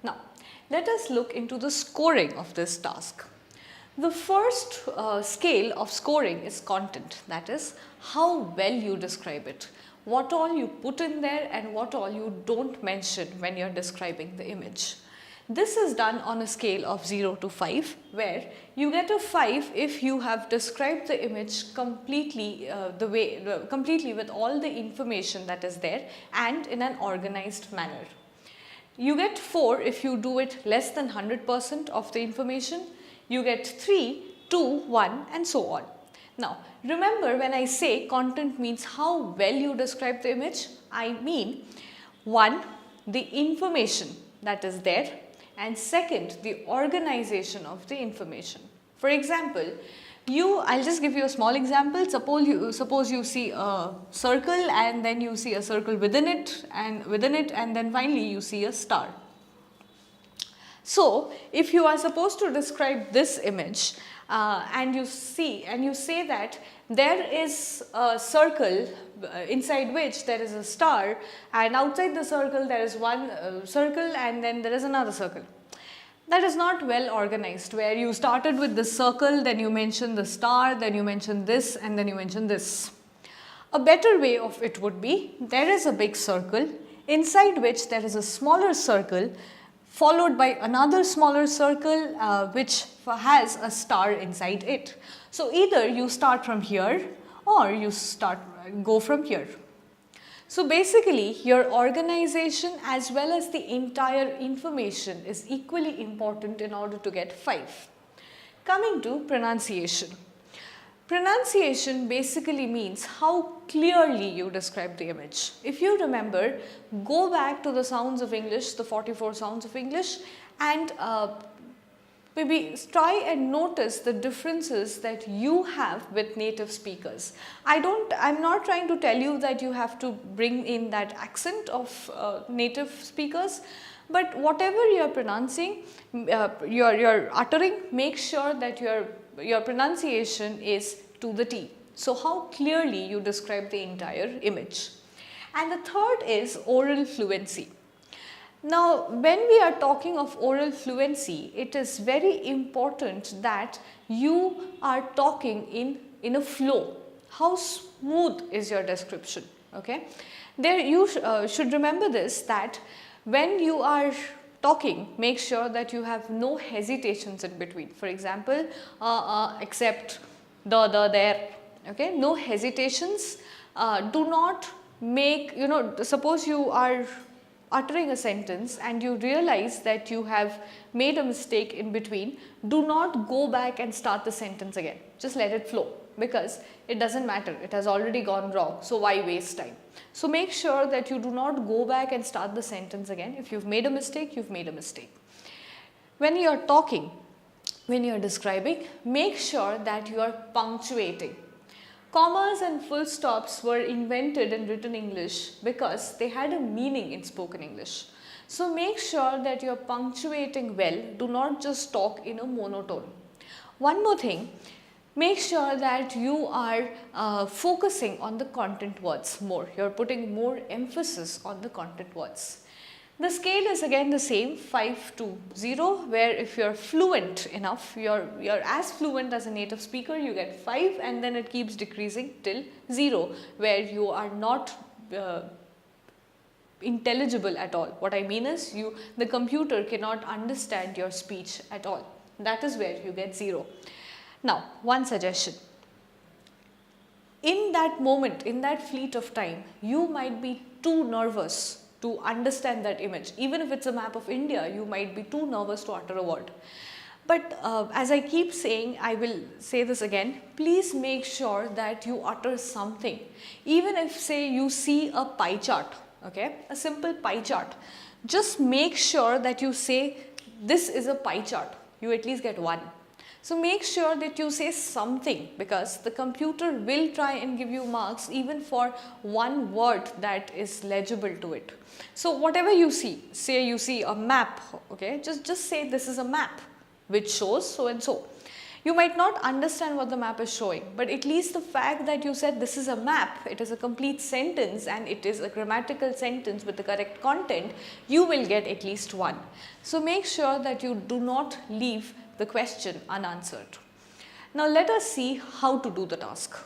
Now, let us look into the scoring of this task. The first scale of scoring is content, that is how well you describe it, what all you put in there and what all you don't mention when you are describing the image. This is done on a scale of 0 to 5, where you get a 5 if you have described the image completely completely with all the information that is there and in an organized manner. You get 4 if you do it less than 100% of the information. You get 3, 2, 1 and so on. Now, remember when I say content means how well you describe the image, I mean 1, the information that is there, and second, the organization of the information. For example, I'll just give you a small example. Suppose you see a circle and then you see a circle within it and then finally you see a star. So, if you are supposed to describe this image and you say that there is a circle inside which there is a star, and outside the circle there is one circle and then there is another circle. That is not well organized, where you started with the circle, then you mention the star, then you mention this and then you mention this. A better way of it would be, there is a big circle inside which there is a smaller circle followed by another smaller circle which has a star inside it. So either you start from here or you go from here. So basically your organization as well as the entire information is equally important in order to get 5. Coming to pronunciation. Pronunciation basically means how clearly you describe the image. If you remember, go back to the sounds of English, the 44 sounds of English, and maybe try and notice the differences that you have with native speakers. I'm not trying to tell you that you have to bring in that accent of native speakers, but whatever you are pronouncing, you're uttering, make sure that your pronunciation is to the T. So how clearly you describe the entire image. And the third is oral fluency. Now, when we are talking of oral fluency, it is very important that you are talking in a flow. How smooth is your description? Okay. There you should remember this, that when you are talking, make sure that you have no hesitations in between. For example, except the, there. Okay. No hesitations. Do not make, suppose you are uttering a sentence and you realize that you have made a mistake in between, do not go back and start the sentence again. Just let it flow, because it doesn't matter. It has already gone wrong. So why waste time? So make sure that you do not go back and start the sentence again. If you've made a mistake, you've made a mistake. When you are talking, when you are describing, make sure that you are punctuating. Commas and full stops were invented in written English because they had a meaning in spoken English. So make sure that you are punctuating well. Do not just talk in a monotone. One more thing, make sure that you are focusing on the content words more. You are putting more emphasis on the content words. The scale is again the same, 5 to 0, where if you are fluent enough, you are as fluent as a native speaker, you get 5, and then it keeps decreasing till 0, where you are not intelligible at all. What I mean is, the computer cannot understand your speech at all. That is where you get 0. Now, one suggestion. In that moment, in that fleet of time, you might be too nervous to understand that image. Even if it's a map of India, you might be too nervous to utter a word. But as I keep saying, I will say this again, please make sure that you utter something. Even if, say, you see a pie chart, okay, a simple pie chart, just make sure that you say, this is a pie chart. You at least get 1. So make sure that you say something, because the computer will try and give you marks even for one word that is legible to it. So whatever you see, say you see a map, okay, just say this is a map which shows so and so. You might not understand what the map is showing, but at least the fact that you said this is a map, it is a complete sentence and it is a grammatical sentence with the correct content, you will get at least 1. So make sure that you do not leave the question unanswered. Now let us see how to do the task.